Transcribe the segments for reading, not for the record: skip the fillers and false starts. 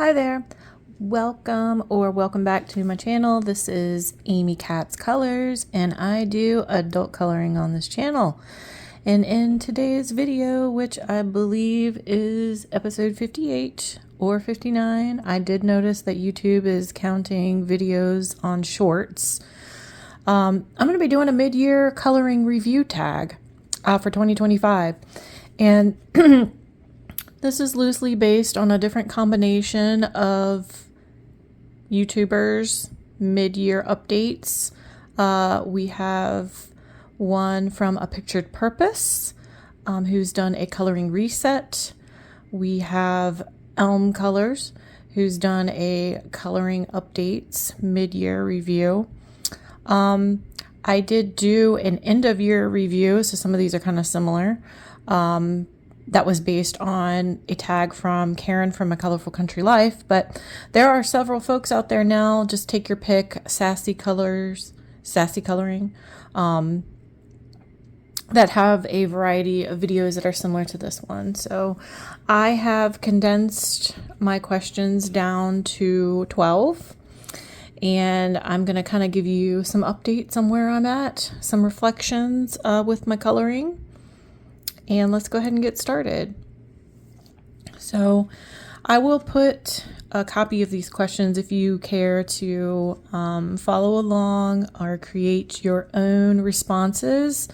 Hi there. Welcome back to my channel. This is Amy Katz Colors, and I do adult coloring on this channel. And in today's video, which I believe is episode 58 or 59, I did notice that YouTube is counting videos on shorts. I'm going to be doing a mid-year coloring review tag for 2025. And this is loosely based on a different combination of YouTubers' mid-year updates. We have one from A Pictured Purpose, who's done a coloring reset. We have Elm Colors, who's done a coloring updates mid-year review. I did do an end-of-year review, so some of these are kind of similar. That was based on a tag from Karen from A Colorful Country Life, but there are several folks out there now. Just take your pick, sassy coloring, that have a variety of videos that are similar to this one. So I have condensed my questions down to 12, and I'm going to kind of give you some updates on where I'm at, some reflections with my coloring. And let's go ahead and get started. So I will put a copy of these questions if you care to follow along or create your own responses.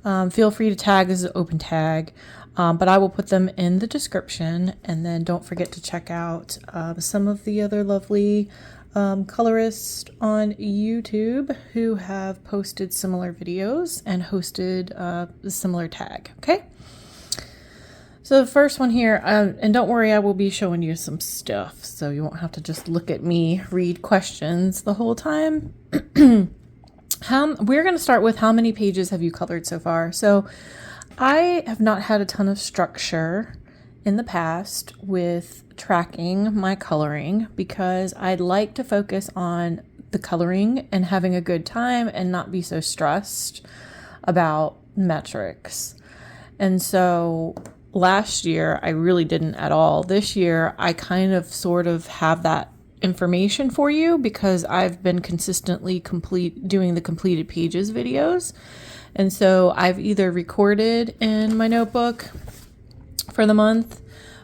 Feel free to tag. This is an open tag, but I will put them in the description. And then don't forget to check out some of the other lovely colorists on YouTube who have posted similar videos and hosted a similar tag. Okay. So the first one here, and don't worry, I will be showing you some stuff, so you won't have to just look at me read questions the whole time. We're going to start with how many pages have you colored so far? So I have not had a ton of structure in the past with tracking my coloring because I'd like to focus on the coloring and having a good time and not be so stressed about metrics. And so last year, I really didn't at all. This year, I kind of sort of have that information for you because I've been consistently doing the completed pages videos. And so I've either recorded in my notebook for the month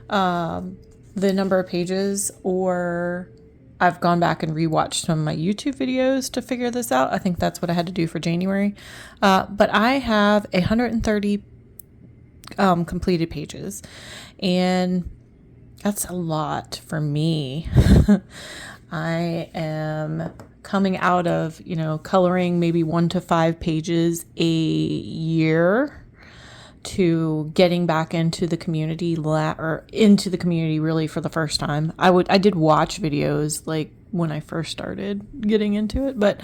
the number of pages, or I've gone back and rewatched some of my YouTube videos to figure this out. I think that's what I had to do for January. But I have 130 completed pages, and that's a lot for me. I am coming out of, coloring maybe 1 to 5 pages a year to getting back into the community really for the first time. I did watch videos like when I first started getting into it, but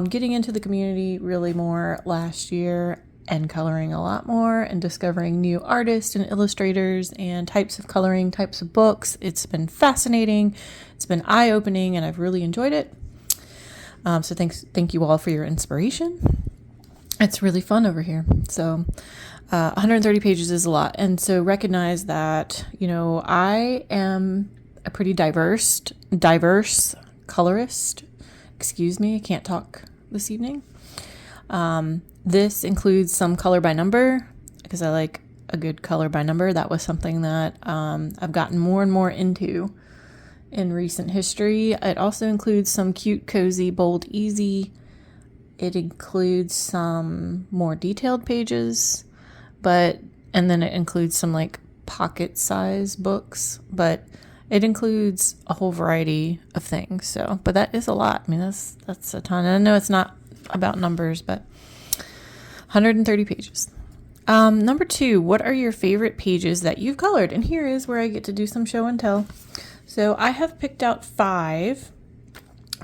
getting into the community really more last year and coloring a lot more and discovering new artists and illustrators and types of coloring, types of books. It's been fascinating. It's been eye-opening, and I've really enjoyed it. So thank you all for your inspiration. It's really fun over here. So 130 pages is a lot. And so recognize that, I am a pretty diverse colorist. Excuse me, I can't talk this evening. This includes some color by number because I like a good color by number. That was something that I've gotten more and more into in recent history. It also includes some cute, cozy, bold, easy. It includes some more detailed pages, and then it includes some like pocket size books, but it includes a whole variety of things. So, but that is a lot. I mean, that's a ton. And I know it's not about numbers, but 130 pages. Number 2, what are your favorite pages that you've colored? And here is where I get to do some show and tell. So I have picked out 5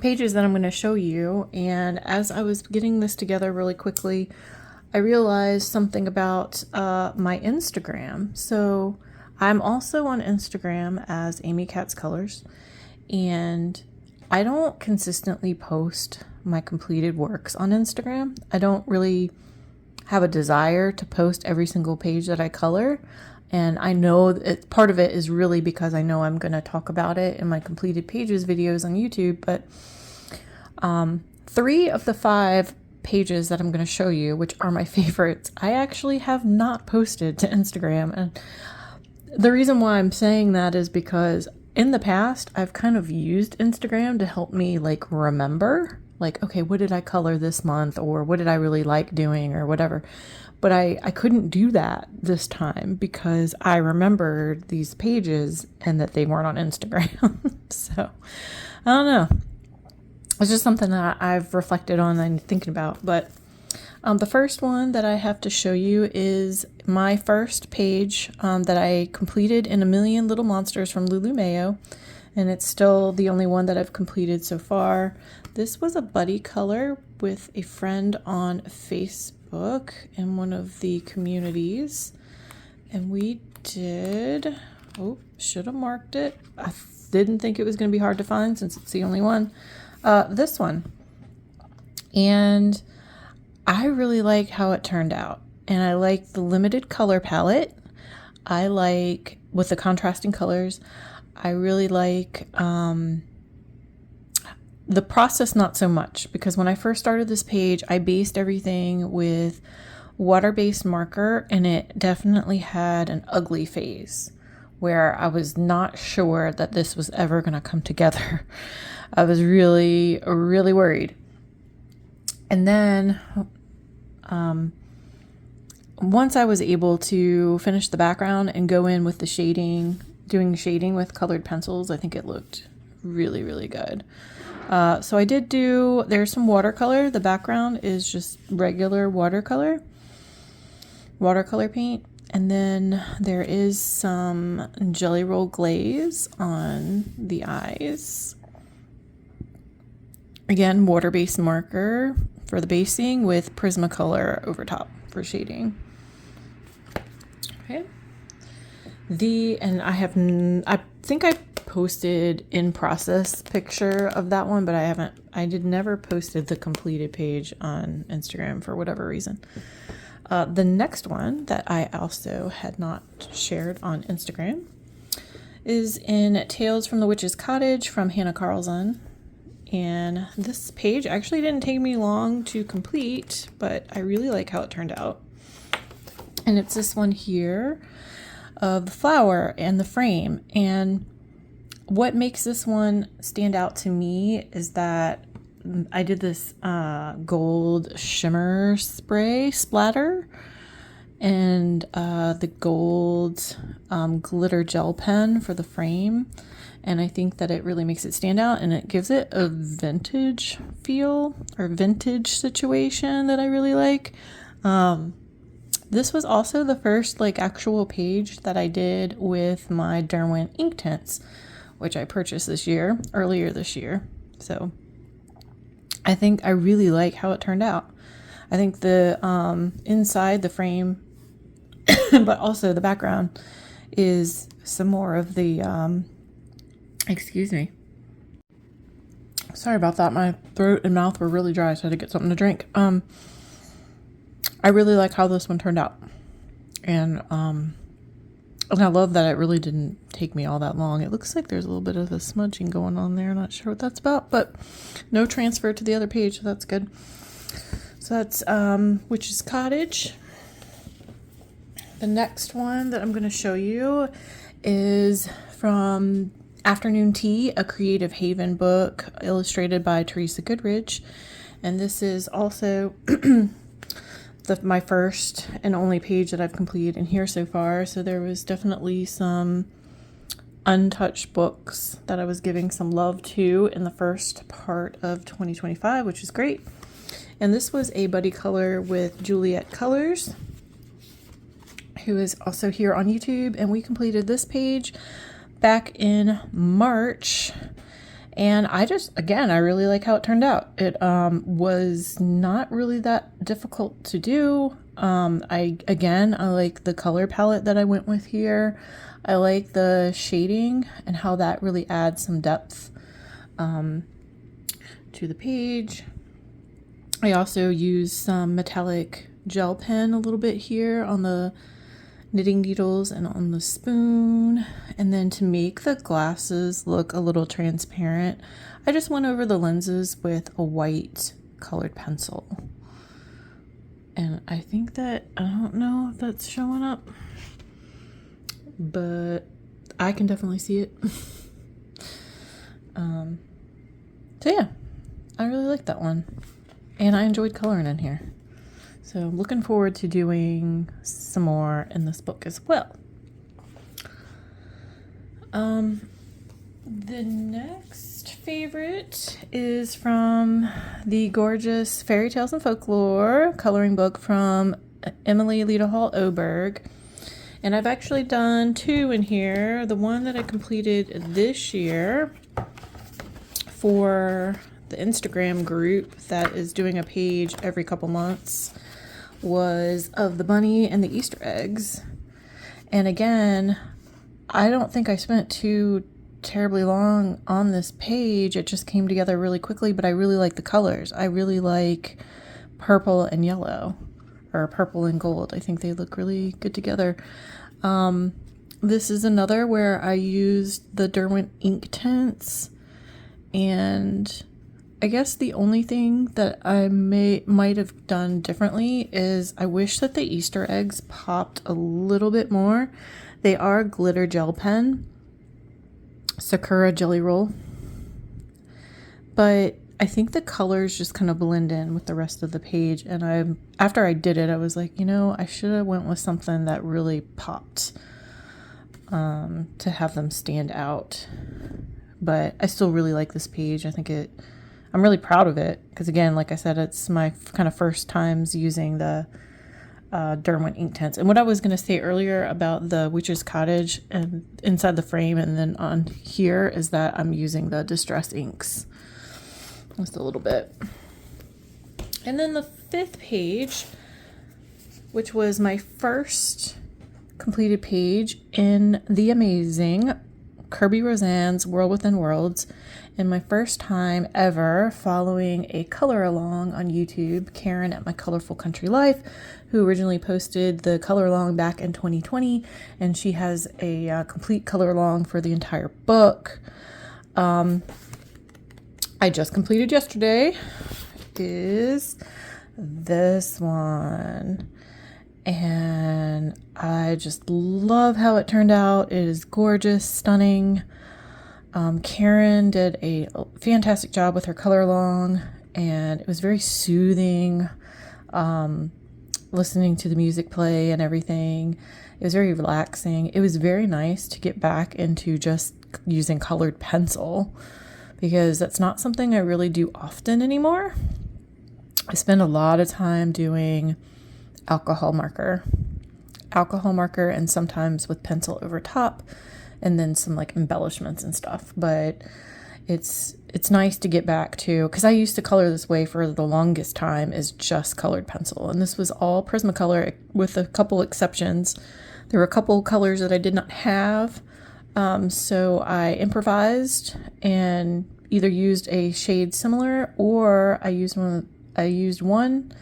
pages that I'm going to show you. And as I was getting this together really quickly, I realized something about my Instagram. So I'm also on Instagram as Amy Katz Colors, and I don't consistently post my completed works on Instagram. I don't really have a desire to post every single page that I color. And I know part of it is really because I know I'm going to talk about it in my completed pages videos on YouTube. But 3 of the 5 pages that I'm going to show you, which are my favorites, I actually have not posted to Instagram. And the reason why I'm saying that is because in the past, I've kind of used Instagram to help me like remember, like, okay, what did I color this month, or what did I really like doing, or whatever. But I couldn't do that this time because I remembered these pages and that they weren't on Instagram. So I don't know. It's just something that I've reflected on and thinking about. But the first one that I have to show you is my first page that I completed in A Million Little Monsters from Lulu Mayo. And it's still the only one that I've completed so far. This was a buddy color with a friend on Facebook in one of the communities. And we did, should have marked it. I didn't think it was going to be hard to find since it's the only one. This one. And I really like how it turned out. And I like the limited color palette. I like, with the contrasting colors, I really like the process, not so much, because when I first started this page, I based everything with water-based marker, and it definitely had an ugly phase where I was not sure that this was ever going to come together. I was really, really worried. And then once I was able to finish the background and go in with the shading, doing shading with colored pencils, I think it looked really, really good. So I did there's some watercolor. The background is just regular watercolor paint. And then there is some Jelly Roll glaze on the eyes. Again, water-based marker for the basing with Prismacolor over top for shading. Okay. And I think I posted in process picture of that one, but I never posted the completed page on Instagram for whatever reason. The next one that I also had not shared on Instagram is in Tales from the Witch's Cottage from Hannah Carlson. And this page actually didn't take me long to complete, but I really like how it turned out. And it's this one here of the flower and the frame. And what makes this one stand out to me is that I did this gold shimmer spray splatter and the gold glitter gel pen for the frame. And I think that it really makes it stand out, and it gives it a vintage feel or vintage situation that I really like. This was also the first actual page that I did with my Derwent ink tints, which I purchased earlier this year. So I think I really like how it turned out. I think the inside the frame, but also the background, is some more of the, excuse me. Sorry about that. My throat and mouth were really dry, so I had to get something to drink. I really like how this one turned out. And I love that it really didn't take me all that long. It looks like there's a little bit of a smudging going on there. Not sure what that's about, but no transfer to the other page, so that's good. So that's Witch's Cottage. The next one that I'm going to show you is from Afternoon Tea, a Creative Haven book illustrated by Teresa Goodrich. And this is also my first and only page that I've completed in here so far. So there was definitely some untouched books that I was giving some love to in the first part of 2025, which is great. And this was a buddy color with Juliet Colors, who is also here on YouTube. And we completed this page back in March. And I really like how it turned out. It was not really that difficult to do. I like the color palette that I went with here. I like the shading and how that really adds some depth to the page. I also used some metallic gel pen a little bit here on the knitting needles and on the spoon. And then to make the glasses look a little transparent, I just went over the lenses with a white colored pencil. And I think that, I don't know if that's showing up, but I can definitely see it. So yeah, I really like that one. And I enjoyed coloring in here. So I'm looking forward to doing some more in this book as well. The next favorite is from the gorgeous Fairy Tales and Folklore coloring book from Emily Lita Hall Oberg. And I've actually done 2 in here. The one that I completed this year for the Instagram group that is doing a page every couple months was of the bunny and the Easter eggs. And again, I don't think I spent too terribly long on this page. It just came together really quickly, but I really like the colors. I really like purple and yellow, or purple and gold. I think they look really good together. This is another where I used the Derwent ink tints, and I guess the only thing that I might have done differently is I wish that the Easter eggs popped a little bit more. They are glitter gel pen, Sakura Jelly Roll, but I think the colors just kind of blend in with the rest of the page. And after I did it, I was like, I should have went with something that really popped to have them stand out. But I still really like this page. I'm really proud of it because, again, like I said, it's my kind of first times using the Derwent ink tints. And what I was going to say earlier about the Witch's Cottage and inside the frame and then on here is that I'm using the Distress inks just a little bit. And then the 5th page, which was my first completed page in the amazing Kirby Roseanne's World Within Worlds, and my first time ever following a color along on YouTube, Karen at My Colorful Country Life, who originally posted the color along back in 2020, and she has a complete color along for the entire book. I just completed yesterday is this one, and I just love how it turned out. It is gorgeous, stunning. Karen did a fantastic job with her color along, and it was very soothing, listening to the music play and everything. It was very relaxing. It was very nice to get back into just using colored pencil, because that's not something I really do often anymore. I spend a lot of time doing alcohol marker, and sometimes with pencil over top, and then some like embellishments and stuff. But it's nice to get back to, because I used to color this way for the longest time, is just colored pencil. And this was all Prismacolor with a couple exceptions. There were a couple colors that I did not have. So I improvised and either used a shade similar, or I used one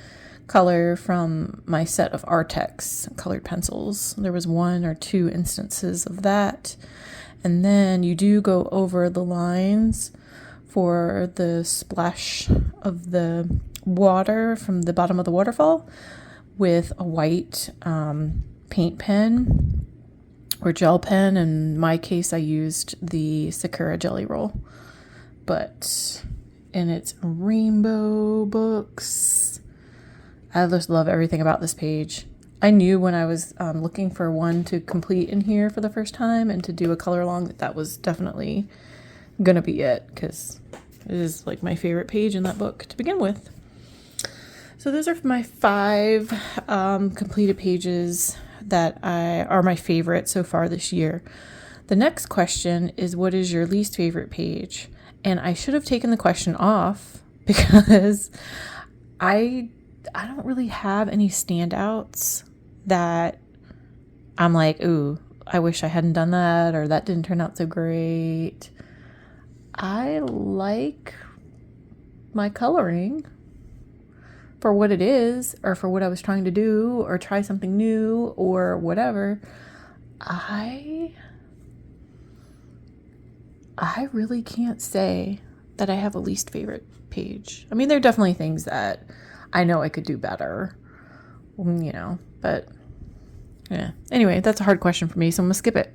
color from my set of Artex colored pencils. There was 1 or 2 instances of that. And then you do go over the lines for the splash of the water from the bottom of the waterfall with a white paint pen or gel pen. In my case, I used the Sakura Jelly Roll. But in its rainbow books, I just love everything about this page. I knew when I was looking for one to complete in here for the first time and to do a color along that was definitely gonna be it, because it is like my favorite page in that book to begin with. So those are my 5 completed pages that are my favorite so far this year. The next question is, what is your least favorite page? And I should have taken the question off because I don't really have any standouts that I'm like, ooh, I wish I hadn't done that, or that didn't turn out so great. I like my coloring. for what it is or for what I was trying to do or try something new or whatever, I really can't say that I have a least favorite page. I mean, there are definitely things that I know I could do better, but yeah. Anyway, that's a hard question for me, so I'm gonna skip it.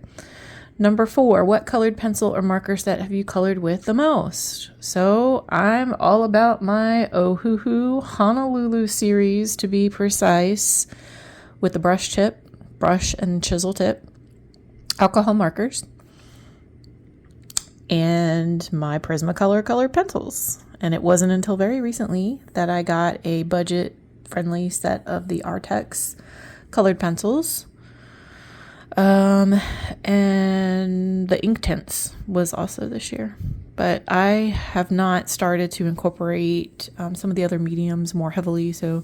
Number 4, what colored pencil or marker set have you colored with the most? So I'm all about my Ohuhu Honolulu series, to be precise, with the brush and chisel tip, alcohol markers, and my Prismacolor colored pencils. And it wasn't until very recently that I got a budget-friendly set of the Artex colored pencils. And the Inktense was also this year. But I have not started to incorporate some of the other mediums more heavily. So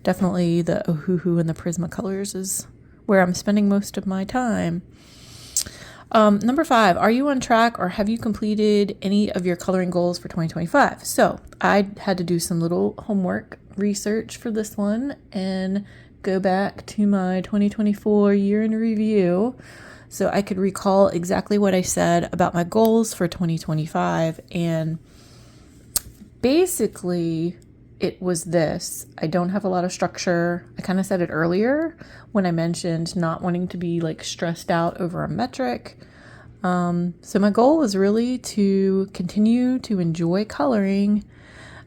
definitely the Ohuhu and the Prismacolors is where I'm spending most of my time. Number 5, are you on track or have you completed any of your coloring goals for 2025? So I had to do some little homework research for this one and go back to my 2024 year in review so I could recall exactly what I said about my goals for 2025. And basically it was this: I don't have a lot of structure. I kind of said it earlier when I mentioned not wanting to be like stressed out over a metric. So my goal was really to continue to enjoy coloring,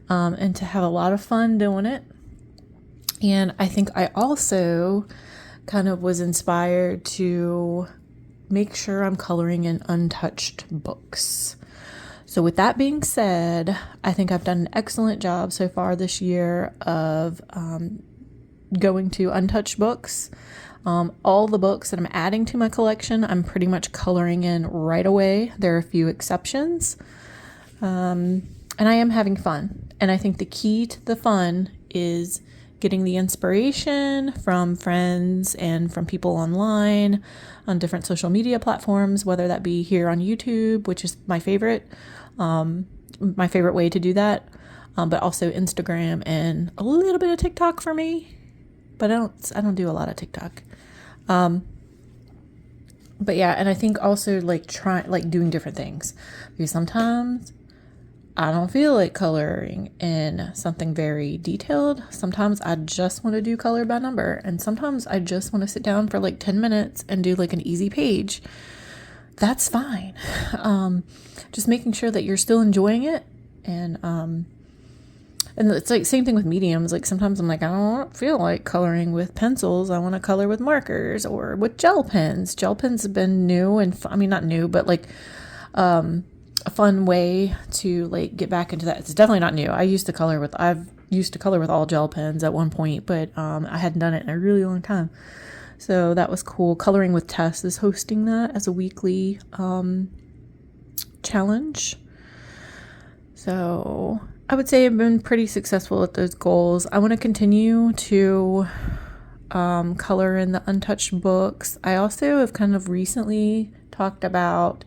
and to have a lot of fun doing it. And I think I also kind of was inspired to make sure I'm coloring in untouched books. So with that being said, I think I've done an excellent job so far this year of going to untouched books. All the books that I'm adding to my collection, I'm pretty much coloring in right away. There are a few exceptions. And I am having fun. And I think the key to the fun is getting the inspiration from friends and from people online on different social media platforms, whether that be here on YouTube, which is my favorite way to do that, but also Instagram and a little bit of TikTok for me. But I don't do a lot of TikTok. But yeah, and I think also doing different things, because sometimes I don't feel like coloring in something very detailed. Sometimes I just want to do color by number. And sometimes I just want to sit down for like 10 minutes and do like an easy page. That's fine. Just making sure that you're still enjoying it. And it's like same thing with mediums. Like sometimes I'm like, I don't feel like coloring with pencils. I want to color with markers or with gel pens. Gel pens have been new and not new, but like, a fun way to like get back into that. It's definitely not new. I've used to color with all gel pens at one point, but I hadn't done it in a really long time. So that was cool. Coloring with Tess is hosting that as a weekly challenge. So I would say I've been pretty successful at those goals. I want to continue to color in the untouched books. I also have kind of recently talked about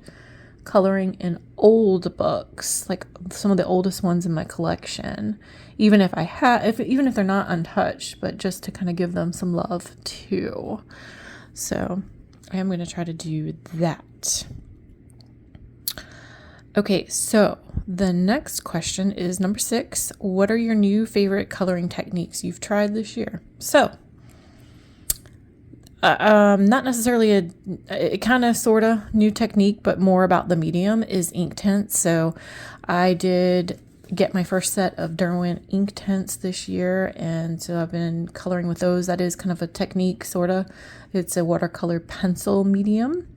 coloring in old books, like some of the oldest ones in my collection, even if they're not untouched, but just to kind of give them some love too. So I am going to try to do that. Okay, so the next question is number 6. What are your new favorite coloring techniques you've tried this year? So not necessarily a kind of sort of new technique, but more about the medium is Inktense. So I did get my first set of Derwent Inktense this year, and so I've been coloring with those. That is kind of a technique, sort of. It's a watercolor pencil medium,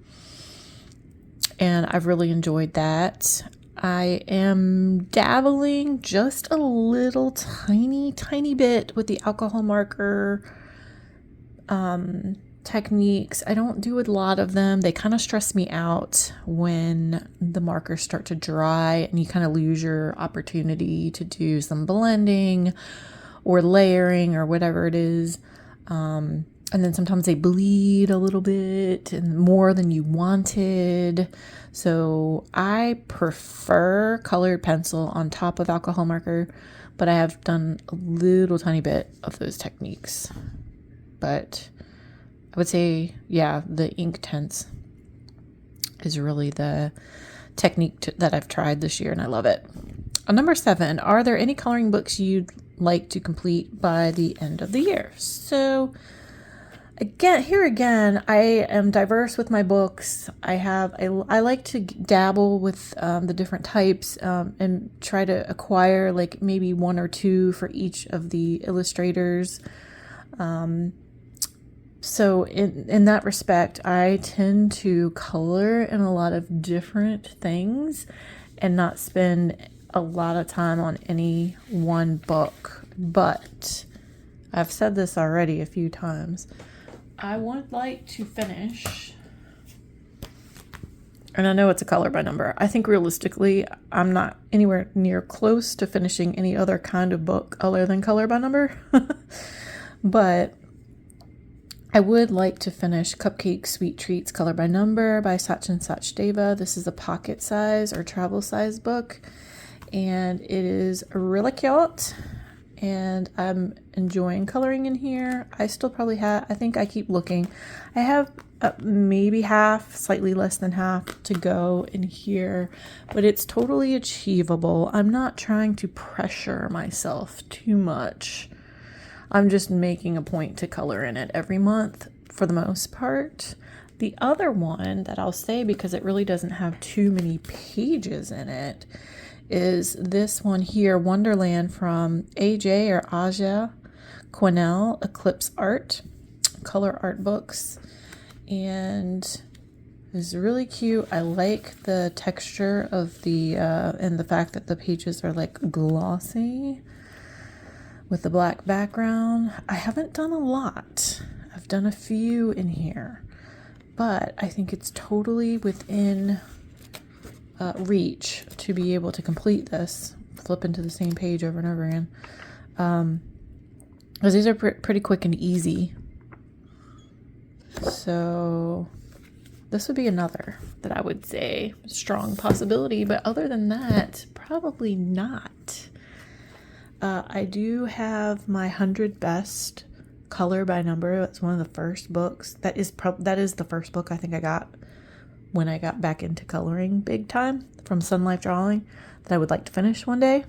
and I've really enjoyed that. I am dabbling just a little tiny bit with the alcohol marker techniques. I don't do a lot of them. They kind of stress me out when the markers start to dry and you kind of lose your opportunity to do some blending or layering or whatever it is. And then sometimes they bleed a little bit and more than you wanted. So I prefer colored pencil on top of alcohol marker, but I have done a little tiny bit of those techniques. But I would say, yeah, the Inktense is really the technique that I've tried this year, and I love it. Number 7, are there any coloring books you'd like to complete by the end of the year? So again, I am diverse with my books. I like to dabble with the different types and try to acquire like maybe 1 or 2 for each of the illustrators. So in that respect, I tend to color in a lot of different things and not spend a lot of time on any one book. But I've said this already a few times. I would like to finish, and I know it's a color by number. I think realistically, I'm not anywhere near close to finishing any other kind of book other than color by number. But I would like to finish Cupcake Sweet Treats Color by Number by Sachin Sachdeva. This is a pocket size or travel size book, and it is really cute. And I'm enjoying coloring in here. I still probably have, I think I keep looking. I have maybe half, slightly less than half to go in here, but it's totally achievable. I'm not trying to pressure myself too much. I'm just making a point to color in it every month for the most part. The other one that I'll say, because it really doesn't have too many pages in it, is this one here, Wonderland, from AJ or Aja Quinnell, Eclipse Art, color art books. And it's really cute. I like the texture of the, and the fact that the pages are like glossy with the black background. I haven't done a lot. I've done a few in here, but I think it's totally within reach to be able to complete this, flip into the same page over and over again, because these are pretty quick and easy. So this would be another that I would say strong possibility, but other than that, probably not. I do have my 100 Best color by number. That's one of the first books. That is the first book I think I got when I got back into coloring big time from Sun Life Drawing that I would like to finish one day,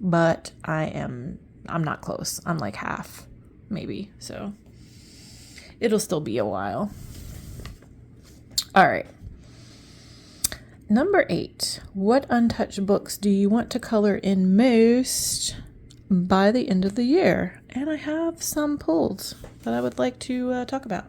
but I'm not close. I'm like half, maybe. So it'll still be a while. All right. Number 8, what untouched books do you want to color in most by the end of the year? And I have some pulled that I would like to talk about.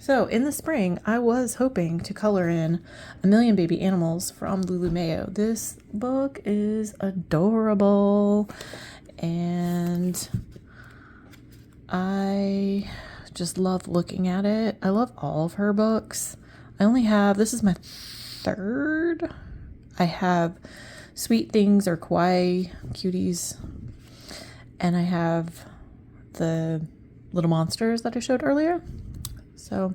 So in the spring, I was hoping to color in A Million Baby Animals from Lulu Mayo. This book is adorable, and I just love looking at it. I love all of her books. This is my 3rd. I have Sweet Things or Kawaii Cuties, and I have the Little Monsters that I showed earlier. So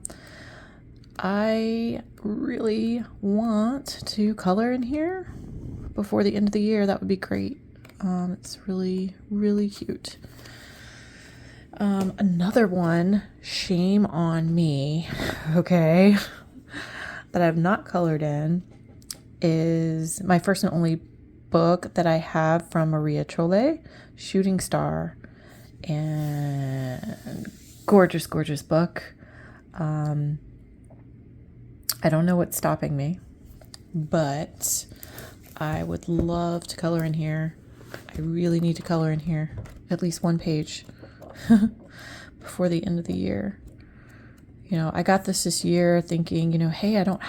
I really want to color in here before the end of the year. That would be great. It's really, really cute. Another one, shame on me, okay, that I've not colored in is my first and only book that I have from Maria Chole, Shooting Star, and gorgeous, gorgeous book. I don't know what's stopping me, but I would love to color in here. I really need to color in here at least one page before the end of the year. You know, I got this year thinking, hey, I don't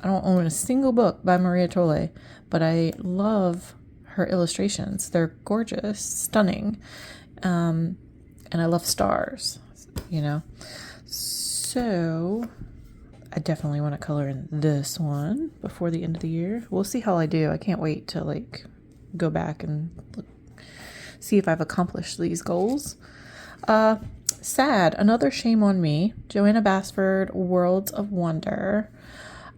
own a single book by Maria Chole, but I love her illustrations. They're gorgeous, stunning. And I love stars, So I definitely want to color in this one before the end of the year. We'll see how I do. I can't wait to go back and see if I've accomplished these goals. Sad. Another Shame on Me. Joanna Basford, Worlds of Wonder.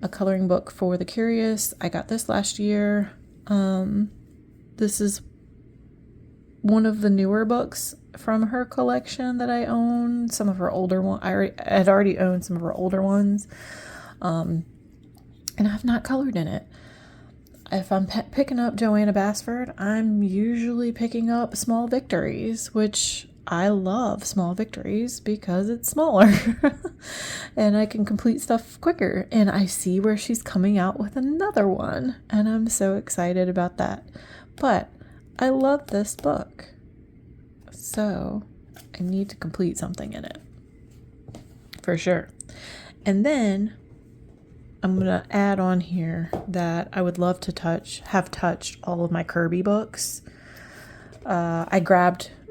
A coloring book for the curious. I got this last year. This is one of the newer books from her collection that I own. Some of her older ones. I had already owned some of her older ones. And I've not colored in it. If I'm picking up Joanna Basford, I'm usually picking up Small Victories, which I love Small Victories because it's smaller and I can complete stuff quicker. And I see where she's coming out with another one, and I'm so excited about that. But I love this book, so I need to complete something in it for sure. And then I'm going to add on here that I would love to have touched all of my Kirby books.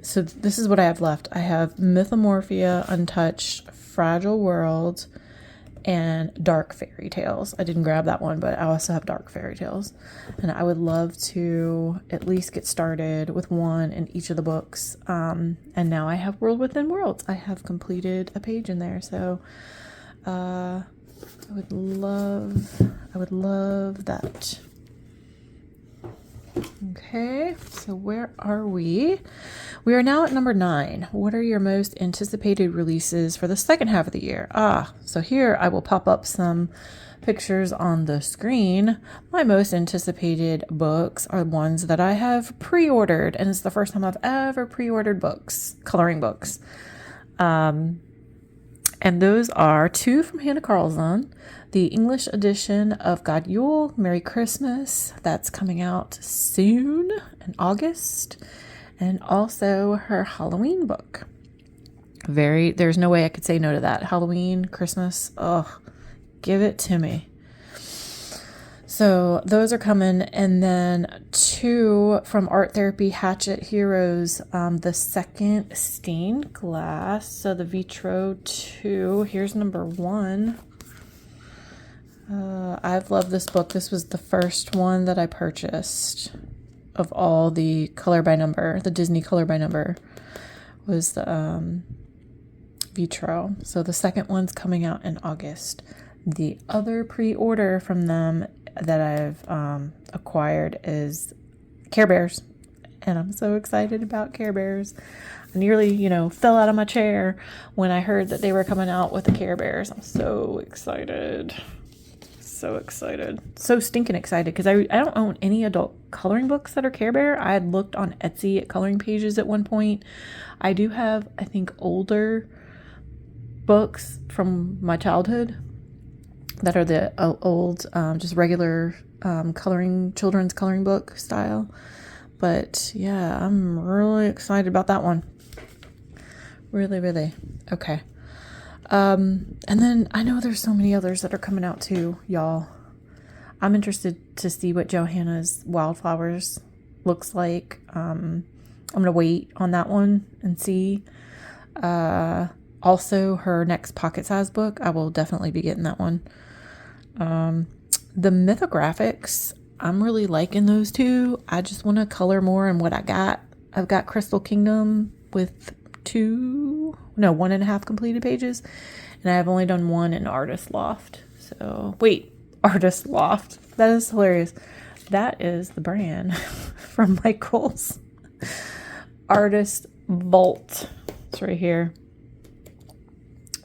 So this is what I have left. I have Mythomorphia, Untouched, Fragile World, and Dark Fairy Tales. I didn't grab that one, but I also have Dark Fairy Tales. And I would love to at least get started with one in each of the books. And now I have World Within Worlds. I have completed a page in there. So I would love that. Okay, so where are we? We are now at number 9. What are your most anticipated releases for the second half of the year? So here I will pop up some pictures on the screen. My most anticipated books are ones that I have pre-ordered, and it's the first time I've ever pre-ordered books, coloring books. And those are 2 from Hannah Carlson. The English edition of God Yule, Merry Christmas. That's coming out soon in August. And also her Halloween book. There's no way I could say no to that. Halloween, Christmas, give it to me. So those are coming. And then 2 from Art Therapy Hatchet Heroes, the second stained glass. So the Vitro 2, here's number 1. I've loved this book. This was the first one that I purchased of all the color by number. The Disney color by number was the Vitro. So the second one's coming out in August. The other pre-order from them that I've acquired is Care Bears. And I'm so excited about Care Bears. I nearly, fell out of my chair when I heard that they were coming out with the Care Bears. I'm so excited. So stinking excited because I don't own any adult coloring books that are Care Bear. I had looked on Etsy at coloring pages at one point. I do have, I think, older books from my childhood that are the old, just regular children's coloring book style. But yeah, I'm really excited about that one. Really, really. Okay. And then I know there's so many others that are coming out too, y'all. I'm interested to see what Johanna's Wildflowers looks like. I'm going to wait on that one and see. Also, her next pocket-sized book, I will definitely be getting that one. The mythographics, I'm really liking those 2. I just want to color more in what I got. I've got Crystal Kingdom with 1.5 completed pages, and I have only done 1 in Artist Loft. So wait, Artist Loft, that is hilarious. That is the brand from Michaels. Artist Vault, it's right here.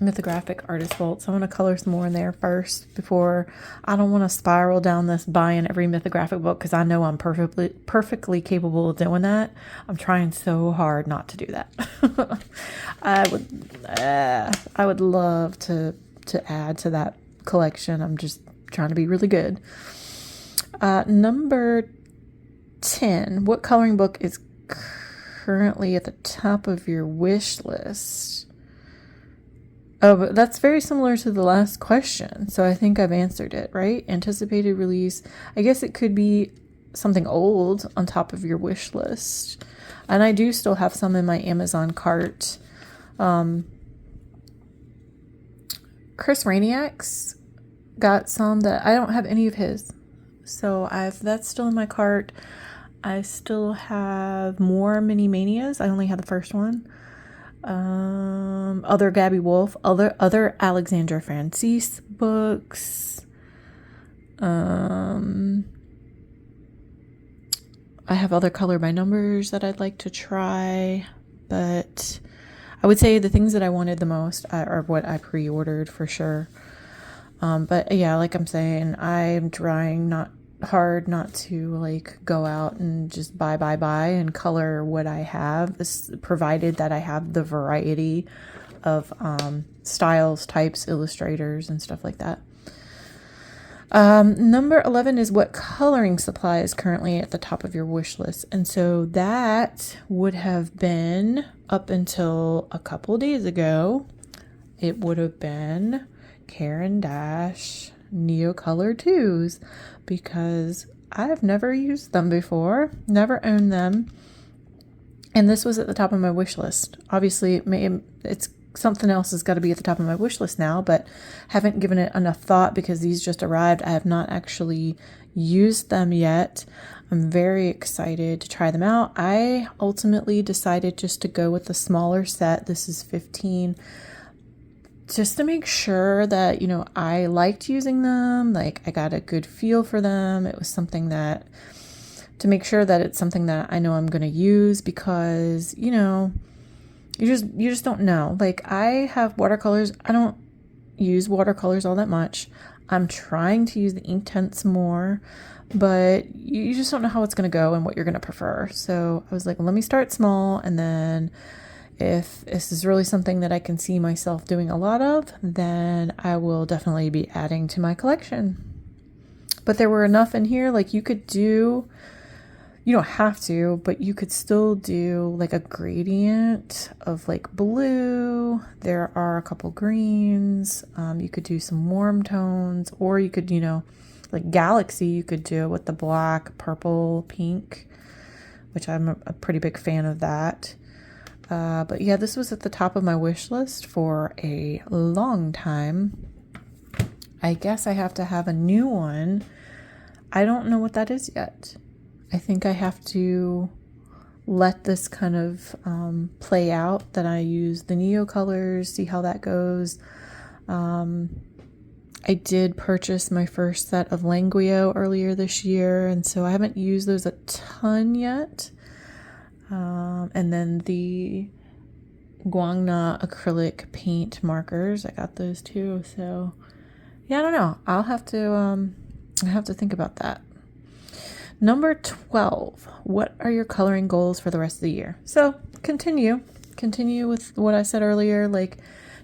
Mythographic Artist Vault. So I'm going to color some more in there first before. I don't want to spiral down this buying every mythographic book because I know I'm perfectly capable of doing that. I'm trying so hard not to do that. I would love to add to that collection. I'm just trying to be really good. Number 10. What coloring book is currently at the top of your wish list? Oh, but that's very similar to the last question. So I think I've answered it, right? Anticipated release. I guess it could be something old on top of your wish list. And I do still have some in my Amazon cart. Chris Rainiak's got some that I don't have any of his. So that's still in my cart. I still have more Mini Manias. I only had the first one. other Gabby Wolf, other Alexandra Francis books. I have other color by numbers that I'd like to try, but I would say the things that I wanted the most are what I pre-ordered for sure. But yeah, like I'm saying, I'm trying not to like go out and just buy and color what I have, provided that I have the variety of styles, types, illustrators, and stuff like that. Number 11 is what coloring supply is currently at the top of your wish list. And so that would have been up until a couple days ago. It would have been Caran d'Ache Neocolor 2s because I've never used them before, never owned them. And this was at the top of my wish list. Obviously, it's something else has got to be at the top of my wish list now, but haven't given it enough thought because these just arrived. I have not actually used them yet. I'm very excited to try them out. I ultimately decided just to go with the smaller set. This is 15, just to make sure that, you know, I liked using them. Like I got a good feel for them. It was something that, to make sure that it's something that I know I'm going to use, because, you know, you just don't know. Like I have watercolors. I don't use watercolors all that much. I'm trying to use the ink tints more, but you just don't know how it's going to go and what you're going to prefer. So I was like, let me start small, and then if this is really something that I can see myself doing a lot of, then I will definitely be adding to my collection. But there were enough in here, like you don't have to, but you could still do like a gradient of like blue. There are a couple greens. You could do some warm tones, or you could, you know, like Galaxy, you could do with the black, purple, pink, which I'm a pretty big fan of that. But yeah, this was at the top of my wish list for a long time. I guess I have to have a new one. I don't know what that is yet. I think I have to let this kind of play out, that I use the Neo colors, see how that goes. I did purchase my first set of Languio earlier this year, and so I haven't used those a ton yet. And then the Guangna acrylic paint markers, I got those too. So yeah, I don't know. I have to think about that. Number 12, what are your coloring goals for the rest of the year? So continue with what I said earlier, like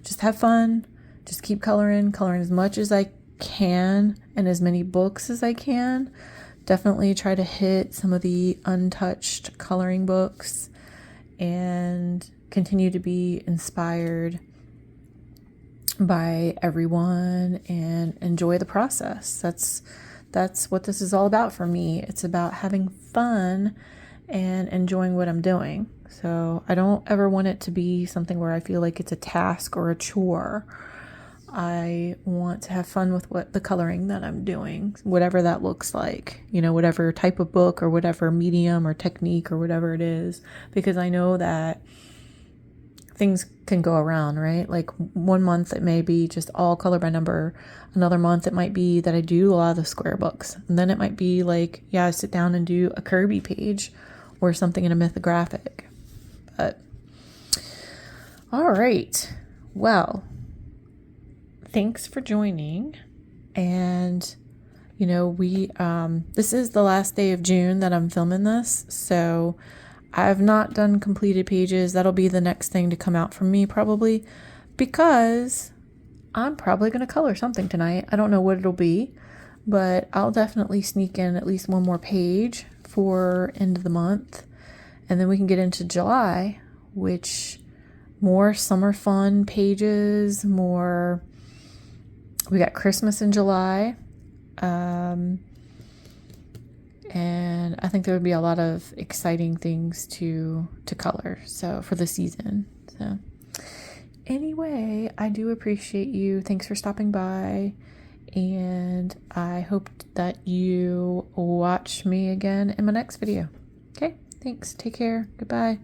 just have fun, just keep coloring as much as I can and as many books as I can. Definitely try to hit some of the untouched coloring books and continue to be inspired by everyone and enjoy the process. That's what this is all about for me. It's about having fun and enjoying what I'm doing. So I don't ever want it to be something where I feel like it's a task or a chore. I want to have fun with the coloring that I'm doing, whatever that looks like, you know, whatever type of book or whatever medium or technique or whatever it is, because I know that things can go around, right? Like one month it may be just all color by number. Another month it might be that I do a lot of the square books. And then it might be like, yeah, I sit down and do a Kirby page or something in a mythographic. But all right. Well, thanks for joining. And you know, this is the last day of June that I'm filming this. So I've not done completed pages. That'll be the next thing to come out from me probably, because I'm probably going to color something tonight. I don't know what it'll be, but I'll definitely sneak in at least one more page for end of the month. And then we can get into July, which more summer fun pages, we got Christmas in July. And I think there would be a lot of exciting things to color, so for the season. So anyway, I do appreciate you. Thanks for stopping by, and I hope that you watch me again in my next video. Okay, thanks. Take care. Goodbye.